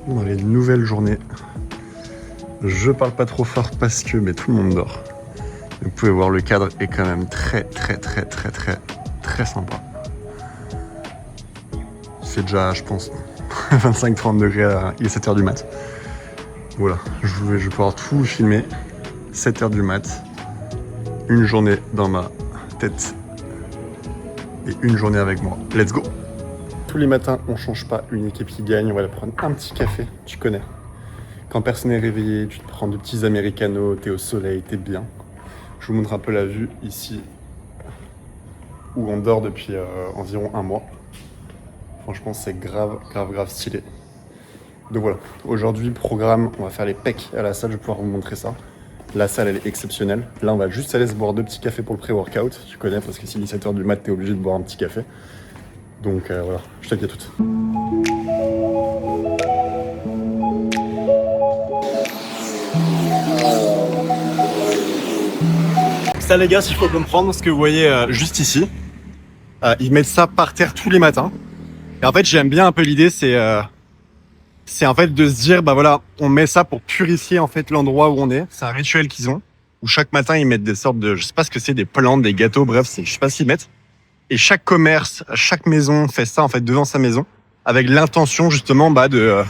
Dans les nouvelles journées. Je parle pas trop fort parce que tout le monde dort. Vous pouvez voir, le cadre est quand même très sympa. C'est déjà, je pense, 25-30 degrés, il est 7h du mat. Voilà, je vais pouvoir tout filmer. 7h du mat, une journée dans ma tête et une journée avec moi. Let's go! Tous les matins, on change pas une équipe qui gagne. On va aller prendre un petit café, tu connais. Quand personne n'est réveillé, tu te prends de petits americanos, t'es au soleil, t'es bien. Je vous montre un peu la vue ici, où on dort depuis environ un mois. Franchement, c'est grave stylé. Donc voilà, aujourd'hui, programme, on va faire les pecs à la salle, je vais pouvoir vous montrer ça. La salle, elle est exceptionnelle. Là, on va juste aller se boire 2 petits cafés pour le pré-workout. Tu connais, parce que si 17h du mat, t'es obligé de boire un petit café. Donc voilà, je te dis à toutes. Ça les gars, s'il faut comprendre, ce que vous voyez juste ici, ils mettent ça par terre tous les matins. Et en fait, j'aime bien un peu l'idée, c'est en fait de se dire, bah voilà, on met ça pour purifier en fait l'endroit où on est. C'est un rituel qu'ils ont, où chaque matin ils mettent des sortes de, je sais pas ce que c'est, des plantes, des gâteaux, bref, je sais pas ce qu'ils mettent. Et chaque commerce, chaque maison fait ça en fait devant sa maison, avec l'intention justement de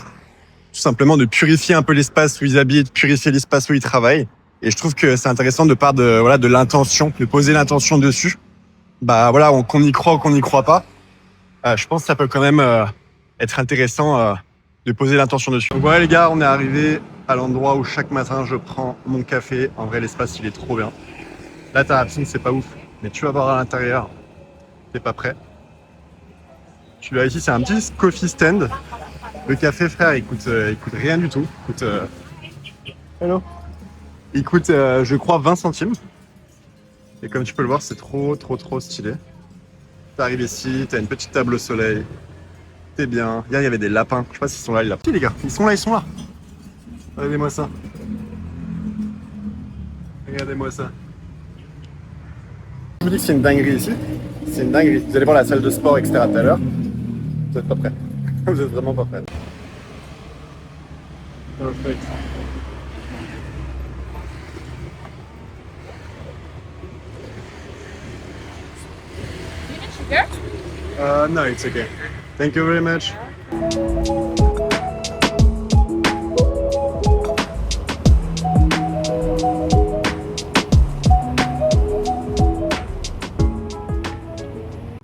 tout simplement de purifier un peu l'espace où ils habitent, de purifier l'espace où ils travaillent. Et je trouve que c'est intéressant de part de l'intention, de poser l'intention dessus. Bah voilà, qu'on y croit ou qu'on n'y croit pas. Je pense que ça peut quand même être intéressant de poser l'intention dessus. Donc voilà les gars, on est arrivé à l'endroit où chaque matin je prends mon café. En vrai, l'espace il est trop bien. Là, ta piscine c'est pas ouf, mais tu vas voir à l'intérieur, t'es pas prêt. Tu vois ici, c'est un petit coffee stand. Le café, frère, il coûte rien du tout. Hello. Il coûte, je crois, 20 centimes. Et comme tu peux le voir, c'est trop stylé. T'arrives ici, t'as une petite table au soleil. T'es bien. Hier, il y avait des lapins. Je sais pas s'ils sont là, les lapins. Si, les gars, ils sont là. Regardez-moi ça. Regardez-moi ça. Je vous dis que c'est une dinguerie ici. C'est une dinguerie. Vous allez voir la salle de sport, etc. tout à l'heure. Vous êtes pas prêts. Vous êtes vraiment pas prêts. Perfect. No, it's okay. Thank you very much.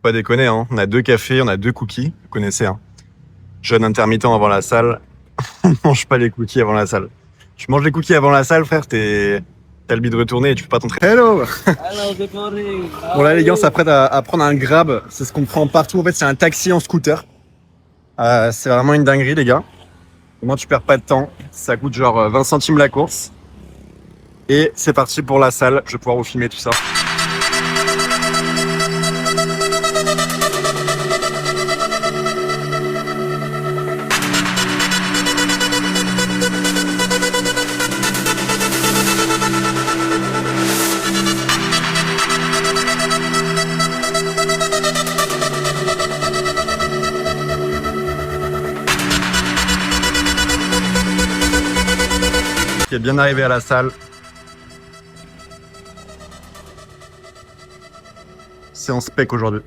Pas déconner, hein. On a 2 cafés, on a 2 cookies. Vous connaissez, hein. Jeûne intermittent avant la salle. On mange pas les cookies avant la salle. Tu manges les cookies avant la salle, frère, t'as le bide retourné et tu peux pas t'entraîner. Hello. Hello, good morning. Bon là les gars, on s'apprête à prendre un Grab. C'est ce qu'on prend partout. En fait, c'est un taxi en scooter. C'est vraiment une dinguerie les gars. Au moins tu perds pas de temps. Ça coûte genre 20 centimes la course. Et c'est parti pour la salle. Je vais pouvoir vous filmer tout ça. Qui est bien arrivé à la salle. C'est en spec aujourd'hui.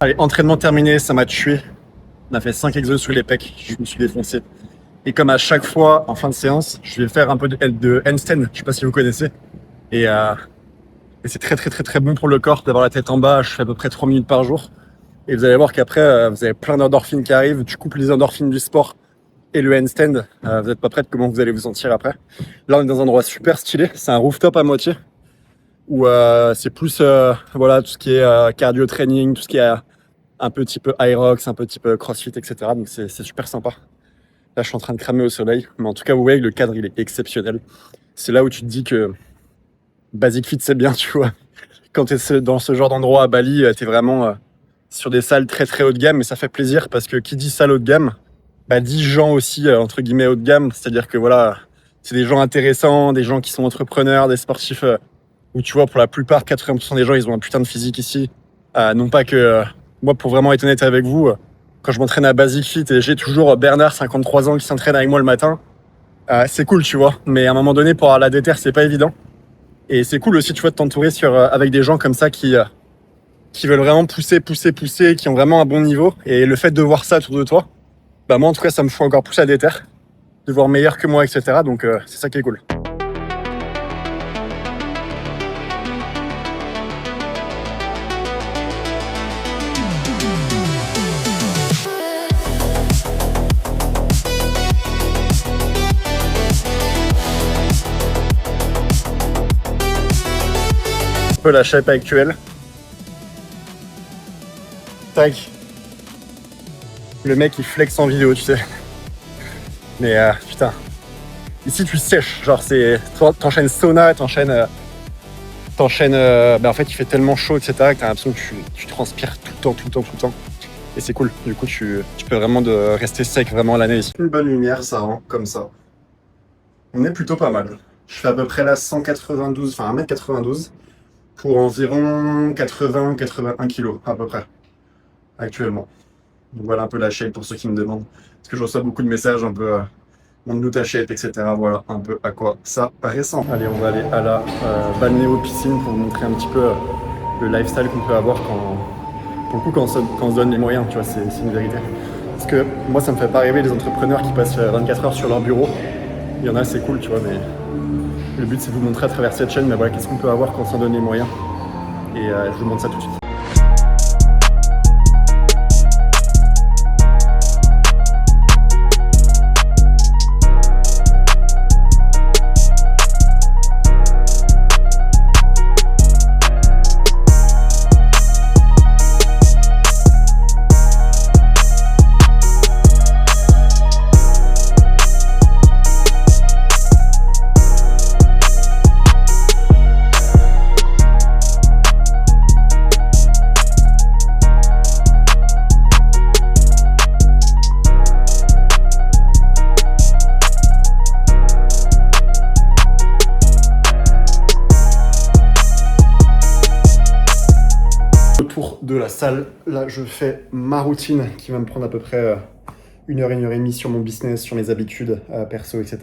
Allez, entraînement terminé, ça m'a tué. On a fait 5 exos sous les pecs, je me suis défoncé. Et comme à chaque fois, en fin de séance, je vais faire un peu de handstand, je sais pas si vous connaissez. Et, euh, et c'est très très très très bon pour le corps d'avoir la tête en bas. Je fais à peu près 3 minutes par jour. Et vous allez voir qu'après, vous avez plein d'endorphines qui arrivent. Tu coupes les endorphines du sport et le handstand. Vous n'êtes pas prêts de comment vous allez vous sentir après. Là, on est dans un endroit super stylé. C'est un rooftop à moitié. Où c'est plus voilà, tout ce qui est cardio training, tout ce qui est un petit peu Hyrox, un petit peu CrossFit, etc. Donc c'est super sympa. Là, je suis en train de cramer au soleil. Mais en tout cas, vous voyez, le cadre, il est exceptionnel. C'est là où tu te dis que Basic Fit, c'est bien, tu vois. Quand tu es dans ce genre d'endroit à Bali, tu es vraiment sur des salles très très haut de gamme. Mais ça fait plaisir parce que qui dit salle haut de gamme, bah, dit gens aussi, entre guillemets, haut de gamme. C'est-à-dire que voilà, c'est des gens intéressants, des gens qui sont entrepreneurs, des sportifs où tu vois, pour la plupart, 80% des gens, ils ont un putain de physique ici. Non pas que moi, pour vraiment être honnête avec vous, quand je m'entraîne à Basic Fit et j'ai toujours Bernard, 53 ans, qui s'entraîne avec moi le matin, c'est cool, tu vois. Mais à un moment donné, pour avoir la déter, c'est pas évident. Et c'est cool aussi, tu vois, de t'entourer avec des gens comme ça qui veulent vraiment pousser, qui ont vraiment un bon niveau. Et le fait de voir ça autour de toi, bah moi, en tout cas, ça me fout encore plus la déter, de voir meilleur que moi, etc. Donc, c'est ça qui est cool. Un peu la shape actuelle. Tac. Le mec il flex en vidéo, tu sais. Mais putain. Ici tu sèches, genre t'enchaînes sauna, t'enchaînes. Bah en fait il fait tellement chaud, etc. que t'as l'impression que tu transpires tout le temps. Et c'est cool. Du coup tu peux vraiment rester sec vraiment l'année ici. Une bonne lumière, ça rend comme ça. On est plutôt pas mal. Je fais à peu près là 192, enfin 1m92 pour environ 80-81 kg à peu près actuellement. Donc voilà un peu la shape pour ceux qui me demandent. Parce que je reçois beaucoup de messages un peu montre-nous ta shape, etc. Voilà un peu à quoi ça ressemble. Allez, on va aller à la balnéo-piscine pour vous montrer un petit peu le lifestyle qu'on peut avoir quand on se donne les moyens, tu vois, c'est une vérité. Parce que moi, ça me fait pas rêver les entrepreneurs qui passent 24 heures sur leur bureau. Il y en a, c'est cool, tu vois, mais le but, c'est de vous montrer à travers cette chaîne, mais voilà, qu'est-ce qu'on peut avoir quand on s'en donne les moyens. Et je vous montre ça tout de suite. De la salle, là je fais ma routine qui va me prendre à peu près 1 heure, 1 heure et demie sur mon business, sur mes habitudes perso, etc.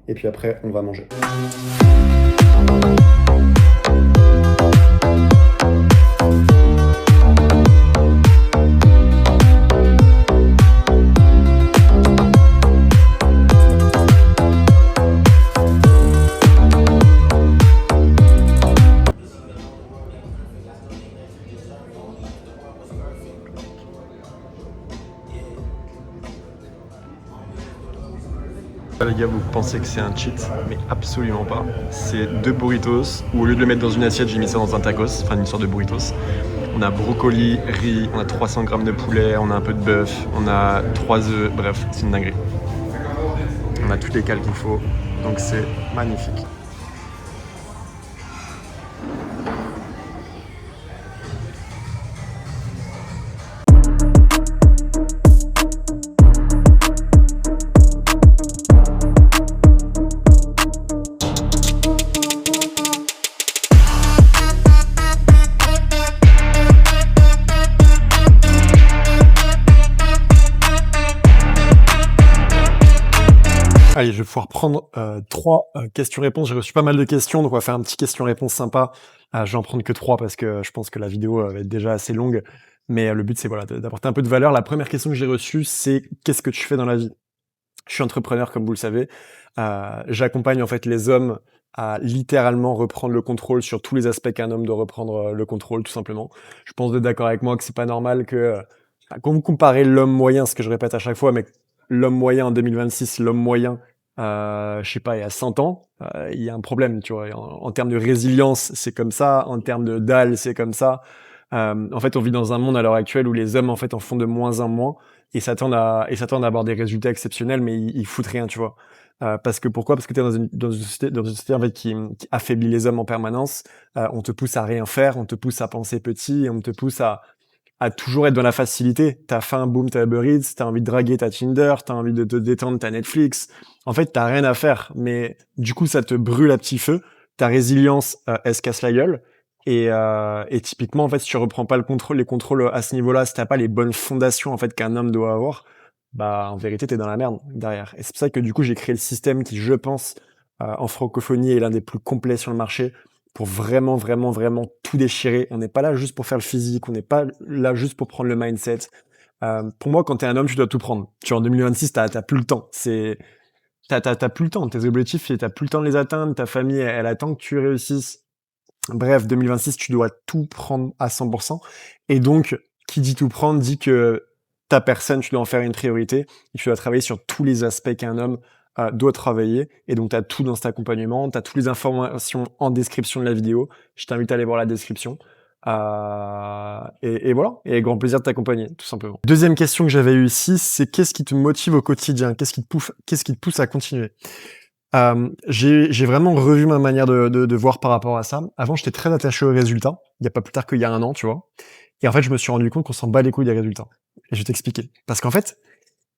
Et puis après on va manger. Les gars, vous pensez que c'est un cheat, mais absolument pas. C'est 2 burritos, où au lieu de le mettre dans une assiette, j'ai mis ça dans un tacos, enfin une sorte de burritos. On a brocoli, riz, on a 300 grammes de poulet, on a un peu de bœuf, on a 3 œufs, bref, c'est une dinguerie. On a toutes les cales qu'il faut, donc c'est magnifique. Allez, je vais pouvoir prendre 3 questions-réponses. J'ai reçu pas mal de questions, donc on va faire un petit question-réponse sympa. Je vais en prendre que 3 parce que je pense que la vidéo va être déjà assez longue. Mais le but, c'est voilà, d'apporter un peu de valeur. La première question que j'ai reçue, c'est qu'est-ce que tu fais dans la vie? Je suis entrepreneur, comme vous le savez. J'accompagne en fait les hommes à littéralement reprendre le contrôle sur tous les aspects qu'un homme doit reprendre le contrôle, tout simplement. Je pense que vous êtes d'accord avec moi que c'est pas normal que, quand vous comparez l'homme moyen, ce que je répète à chaque fois, mais l'homme moyen en 2026, l'homme moyen, je sais pas, il y a 100 ans, il y a un problème, tu vois. En termes de résilience, c'est comme ça. En termes de dalle, c'est comme ça. En fait, on vit dans un monde à l'heure actuelle où les hommes, en fait, en font de moins en moins et s'attendent à avoir des résultats exceptionnels, mais ils foutent rien, tu vois. Parce que pourquoi? Parce que tu es dans une société en fait, qui affaiblit les hommes en permanence. On te pousse à rien faire, on te pousse à penser petit, et on te pousse à toujours être dans la facilité. T'as faim, boum, t'as Uber Eats, t'as envie de draguer, t'as Tinder, t'as envie de te détendre, t'as Netflix. En fait, t'as rien à faire, mais du coup, ça te brûle à petit feu. Ta résilience, elle se casse la gueule. Et typiquement, en fait, si tu reprends pas les contrôles à ce niveau-là, si t'as pas les bonnes fondations en fait qu'un homme doit avoir, bah en vérité, t'es dans la merde derrière. Et c'est pour ça que du coup, j'ai créé le système qui, je pense, en francophonie est l'un des plus complets sur le marché pour vraiment, vraiment, vraiment tout déchirer. On n'est pas là juste pour faire le physique, on n'est pas là juste pour prendre le mindset. Pour moi, quand t'es un homme, tu dois tout prendre. Tu vois, en 2026, t'as plus le temps. T'as plus le temps. Tes objectifs, t'as plus le temps de les atteindre. Ta famille, elle attend que tu réussisses. Bref, 2026, tu dois tout prendre à 100%. Et donc, qui dit tout prendre dit que ta personne, tu dois en faire une priorité et tu dois travailler sur tous les aspects qu'un homme doit travailler. Et donc, tu as tout dans cet accompagnement, tu as toutes les informations en description de la vidéo. Je t'invite à aller voir la description. Et voilà, et avec grand plaisir de t'accompagner, tout simplement. Deuxième question que j'avais eue ici, c'est qu'est-ce qui te motive au quotidien? Qu'est-ce qui te pousse à continuer? J'ai vraiment revu ma manière de voir par rapport à ça. Avant, j'étais très attaché aux résultats. Il y a pas plus tard qu'il y a 1 an, tu vois? Et en fait, je me suis rendu compte qu'on s'en bat les couilles des résultats. Et je vais t'expliquer. Parce qu'en fait,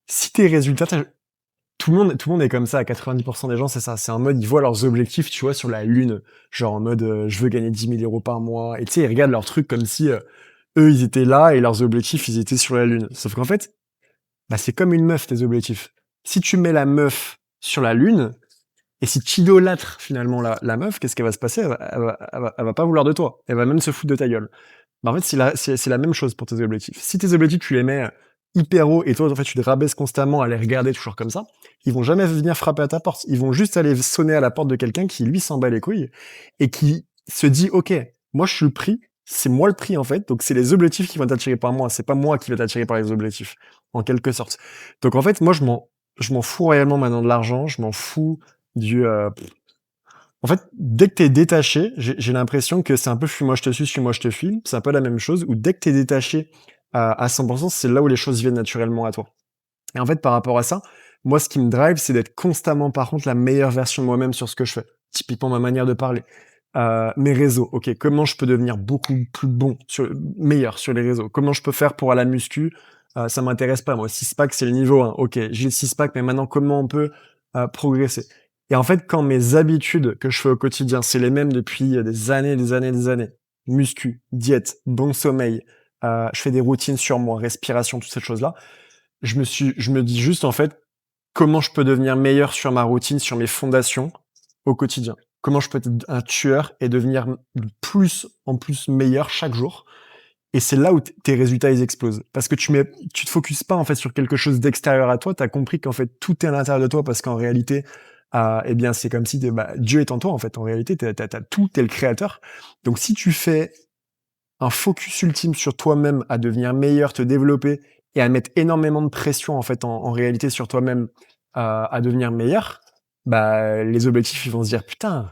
si tes résultats, tout le monde est comme ça, à 90% des gens, c'est ça. C'est en mode, ils voient leurs objectifs, tu vois, sur la lune. Genre en mode, je veux gagner 10 000 € par mois. Et tu sais, ils regardent leurs trucs comme si, eux, ils étaient là et leurs objectifs, ils étaient sur la lune. Sauf qu'en fait, bah, c'est comme une meuf, tes objectifs. Si tu mets la meuf sur la lune, et si tu idolâtres finalement la meuf, qu'est-ce qu'elle va se passer? Elle va pas vouloir de toi. Elle va même se foutre de ta gueule. Bah, en fait, c'est la même chose pour tes objectifs. Si tes objectifs, tu les mets hyper haut et toi, en fait, tu te rabaisses constamment à les regarder toujours comme ça, ils vont jamais venir frapper à ta porte. Ils vont juste aller sonner à la porte de quelqu'un qui, lui, s'en bat les couilles et qui se dit, OK, moi, je suis le prix. C'est moi le prix, en fait. Donc, c'est les objectifs qui vont t'attirer par moi. C'est pas moi qui vais t'attirer par les objectifs, en quelque sorte. Donc, en fait, moi, je m'en fous réellement maintenant de l'argent. Je m'en fous du, en fait, dès que t'es détaché, j'ai l'impression que c'est un peu fuis-moi je te suis, suis-moi je te fuis. C'est un peu la même chose, où dès que t'es détaché à 100%, c'est là où les choses viennent naturellement à toi. Et en fait, par rapport à ça, moi, ce qui me drive, c'est d'être constamment, par contre, la meilleure version de moi-même sur ce que je fais. Typiquement, ma manière de parler. Mes réseaux, ok, comment je peux devenir beaucoup plus bon, meilleur sur les réseaux? Comment je peux faire pour à la muscu? Ça m'intéresse pas, moi. 6 pack, c'est le niveau 1. Ok, j'ai le 6 pack, mais maintenant, comment on peut progresser? Et en fait, quand mes habitudes que je fais au quotidien, c'est les mêmes depuis des années, des années, des années. Muscu, diète, bon sommeil, je fais des routines sur moi, respiration, toutes ces choses-là. Je me dis juste, en fait, comment je peux devenir meilleur sur ma routine, sur mes fondations au quotidien? Comment je peux être un tueur et devenir de plus en plus meilleur chaque jour? Et c'est là où tes résultats, ils explosent. Parce que tu te focuses pas, en fait, sur quelque chose d'extérieur à toi. Tu as compris qu'en fait, tout est à l'intérieur de toi parce qu'en réalité, eh bien, c'est comme si Dieu est en toi, en fait. En réalité, t'as tout, t'es le créateur. Donc, si tu fais un focus ultime sur toi-même, à devenir meilleur, te développer et à mettre énormément de pression en fait en réalité sur toi-même à devenir meilleur, bah les objectifs ils vont se dire putain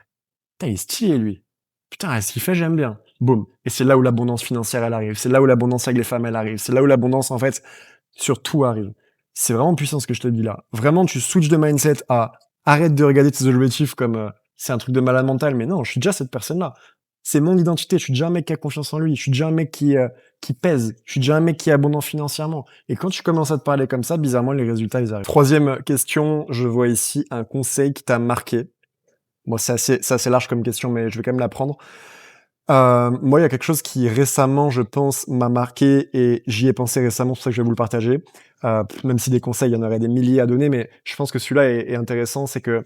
il est stylé lui, putain ce qu'il fait j'aime bien, boum. Et c'est là où l'abondance financière elle arrive, c'est là où l'abondance avec les femmes elle arrive, c'est là où l'abondance en fait sur tout arrive. C'est vraiment puissant ce que je te dis là. Vraiment tu switches de mindset à arrête de regarder tes objectifs comme c'est un truc de malade mental, mais non je suis déjà cette personne là. C'est mon identité. Je suis déjà un mec qui a confiance en lui. Je suis déjà un mec qui pèse. Je suis déjà un mec qui est abondant financièrement. Et quand tu commences à te parler comme ça, bizarrement, les résultats, ils arrivent. Troisième question, je vois ici un conseil qui t'a marqué. Bon, c'est assez large comme question, mais je vais quand même la prendre. Moi, il y a quelque chose qui récemment, je pense, m'a marqué et j'y ai pensé récemment, c'est pour ça que je vais vous le partager. Même si des conseils, il y en aurait des milliers à donner, mais je pense que celui-là est intéressant, c'est que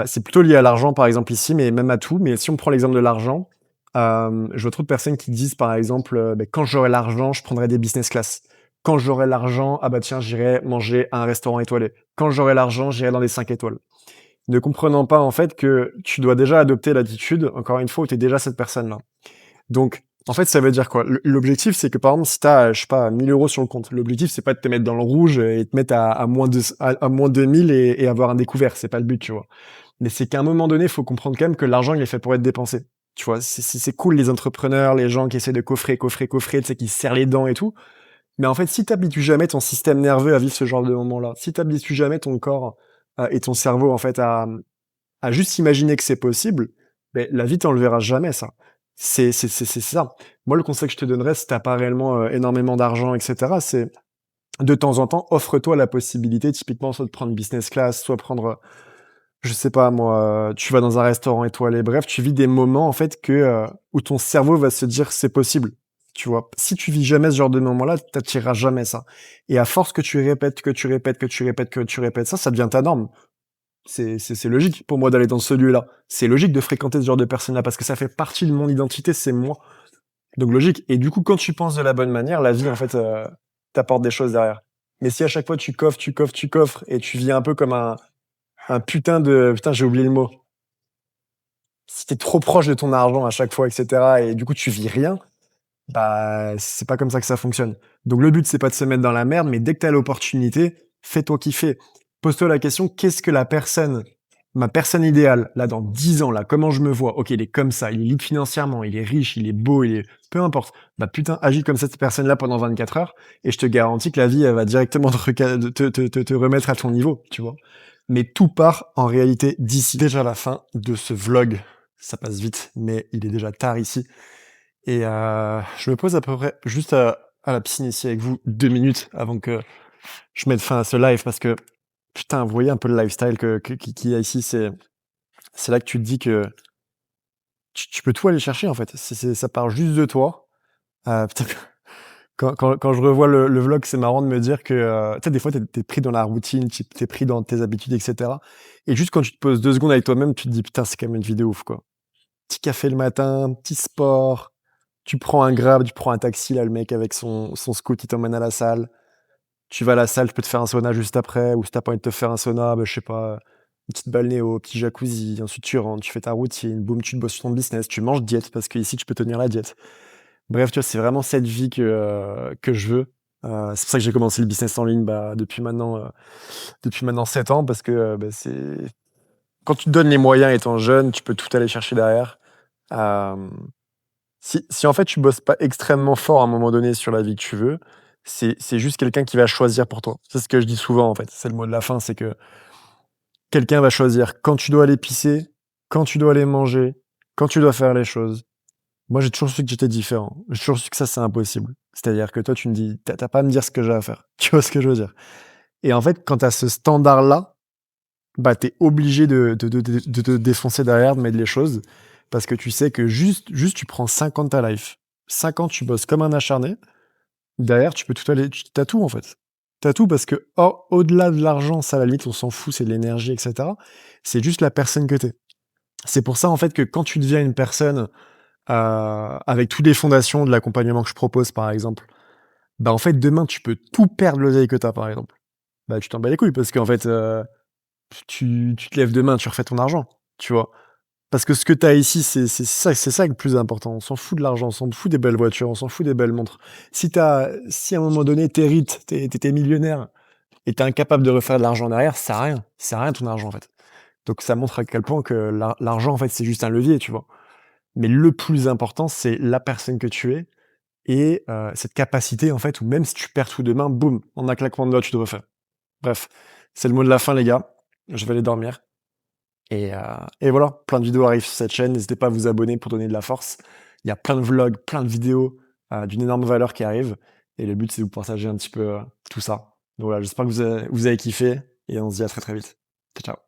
c'est plutôt lié à l'argent, par exemple, ici, mais même à tout. Mais si on prend l'exemple de l'argent, Je vois trop de personnes qui disent, par exemple, quand j'aurai l'argent, je prendrai des business class. Quand j'aurai l'argent, ah bah tiens, j'irai manger à un restaurant étoilé. Quand j'aurai l'argent, j'irai dans des 5 étoiles. Ne comprenant pas, en fait, que tu dois déjà adopter l'attitude, encore une fois, où tu es déjà cette personne-là. Donc, en fait, ça veut dire quoi? L'objectif, c'est que, par exemple, si tu as, je sais pas, 1 000 € sur le compte, l'objectif, c'est pas de te mettre dans le rouge et te mettre à moins de, à moins 2 000 et avoir un découvert. C'est pas le but, tu vois. Mais c'est qu'à un moment donné, il faut comprendre quand même que l'argent, il est fait pour être dépensé. Tu vois, c'est cool les entrepreneurs, les gens qui essaient de coffrer, tu sais, qui se serrent les dents et tout. Mais en fait, si t'habitues jamais ton système nerveux à vivre ce genre de moment-là, si t'habitues jamais ton corps et ton cerveau, en fait, à juste imaginer que c'est possible, ben, la vie t'enlèvera jamais ça. C'est ça. Moi, le conseil que je te donnerais, si t'as pas réellement énormément d'argent, etc., c'est de temps en temps, offre-toi la possibilité, typiquement, soit de prendre business class, soit prendre je sais pas moi, tu vas dans un restaurant étoilé, bref, tu vis des moments en fait où ton cerveau va se dire: «C'est possible», tu vois? Si tu vis jamais ce genre de moment-là, tu jamais ça et à force que tu répètes, que tu répètes, que tu répètes, que tu répètes ça devient ta norme. C'est logique pour moi d'aller dans ce lieu-là. C'est logique de fréquenter ce genre de personnes-là parce que ça fait partie de mon identité, c'est moi. Donc logique et du coup, quand tu penses de la bonne manière, la vie en fait, t'apporte des choses derrière. Mais si à chaque fois tu coffres, tu coffres, tu coffres et tu vis un peu comme un putain, j'ai oublié le mot. Si t'es trop proche de ton argent à chaque fois, et cetera et du coup, tu vis rien, bah, c'est pas comme ça que ça fonctionne. Donc le but, c'est pas de se mettre dans la merde, mais dès que t'as l'opportunité, fais-toi kiffer. Pose-toi la question, qu'est-ce que ma personne idéale, là, dans 10 ans, là, comment je me vois? OK, il est comme ça, il est libre financièrement, il est riche, il est beau, peu importe. Bah, putain, agis comme cette personne-là pendant 24 heures et je te garantis que la vie, elle va directement te remettre à ton niveau, tu vois? Mais tout part, en réalité, d'ici. Déjà la fin de ce vlog. Ça passe vite, mais il est déjà tard ici. Et je me pose à peu près juste à la piscine ici avec vous 2 minutes avant que je mette fin à ce live parce que putain, vous voyez un peu le lifestyle qu'il y a ici, c'est là que tu te dis que tu peux tout aller chercher en fait. Ça part juste de toi. Putain, quand je revois le vlog, c'est marrant de me dire que tu sais, des fois, t'es pris dans la routine, t'es pris dans tes habitudes, etc. Et juste quand tu te poses 2 secondes avec toi-même, tu te dis putain, c'est quand même une vidéo ouf quoi. Petit café le matin, petit sport, tu prends un Grab, tu prends un taxi, là, le mec avec son scoot, il t'emmène à la salle. Tu vas à la salle, je peux te faire un sauna juste après, ou si t'as pas envie de te faire un sauna, bah, je sais pas, une petite balnéo, petit jacuzzi, ensuite tu rentres, tu fais ta routine, boum, tu te bosses sur ton business, tu manges diète, parce qu'ici tu peux tenir la diète. Bref, tu vois, c'est vraiment cette vie que je veux. C'est pour ça que j'ai commencé le business en ligne bah, depuis maintenant 7 ans, parce que bah, c'est quand tu te donnes les moyens étant jeune, tu peux tout aller chercher derrière. Euh, si en fait tu bosses pas extrêmement fort à un moment donné sur la vie que tu veux, c'est juste quelqu'un qui va choisir pour toi. C'est ce que je dis souvent en fait, c'est le mot de la fin, c'est que quelqu'un va choisir quand tu dois aller pisser, quand tu dois aller manger, quand tu dois faire les choses. Moi, j'ai toujours su que j'étais différent. J'ai toujours su que ça, c'est impossible. C'est-à-dire que toi, tu me dis, t'as pas à me dire ce que j'ai à faire. Tu vois ce que je veux dire? Et en fait, quand t'as ce standard-là, bah, t'es obligé de te défoncer derrière, de mettre les choses, parce que tu sais que juste, tu prends 5 ans de ta life. 5 ans, tu bosses comme un acharné. Derrière, tu peux tout aller, t'as tout, en fait. T'as tout parce que, au-delà de l'argent, ça, à la limite, on s'en fout, c'est de l'énergie, etc. C'est juste la personne que t'es. C'est pour ça, en fait, que quand tu deviens une personne, avec toutes les fondations de l'accompagnement que je propose, par exemple, bah, en fait, demain, tu peux tout perdre l'oseille que t'as, par exemple. Bah, tu t'en bats les couilles parce qu'en fait, tu te lèves demain, tu refais ton argent, tu vois? Parce que ce que tu as ici, c'est ça le plus important. On s'en fout de l'argent, on s'en fout des belles voitures, on s'en fout des belles montres. Si à un moment donné, tu hérites, tu millionnaire et tu es incapable de refaire de l'argent derrière, ça sert à rien. Ça sert à rien ton argent, en fait. Donc ça montre à quel point que l'argent, en fait, c'est juste un levier, tu vois? Mais le plus important, c'est la personne que tu es et cette capacité, en fait, où même si tu perds tout demain, boum, en un claquement de doigts, tu te refais. Bref, c'est le mot de la fin, les gars. Je vais aller dormir. Et voilà, plein de vidéos arrivent sur cette chaîne. N'hésitez pas à vous abonner pour donner de la force. Il y a plein de vlogs, plein de vidéos d'une énorme valeur qui arrivent. Et le but, c'est de vous partager un petit peu tout ça. Donc voilà, j'espère que vous avez kiffé et on se dit à très très vite. Ciao, ciao.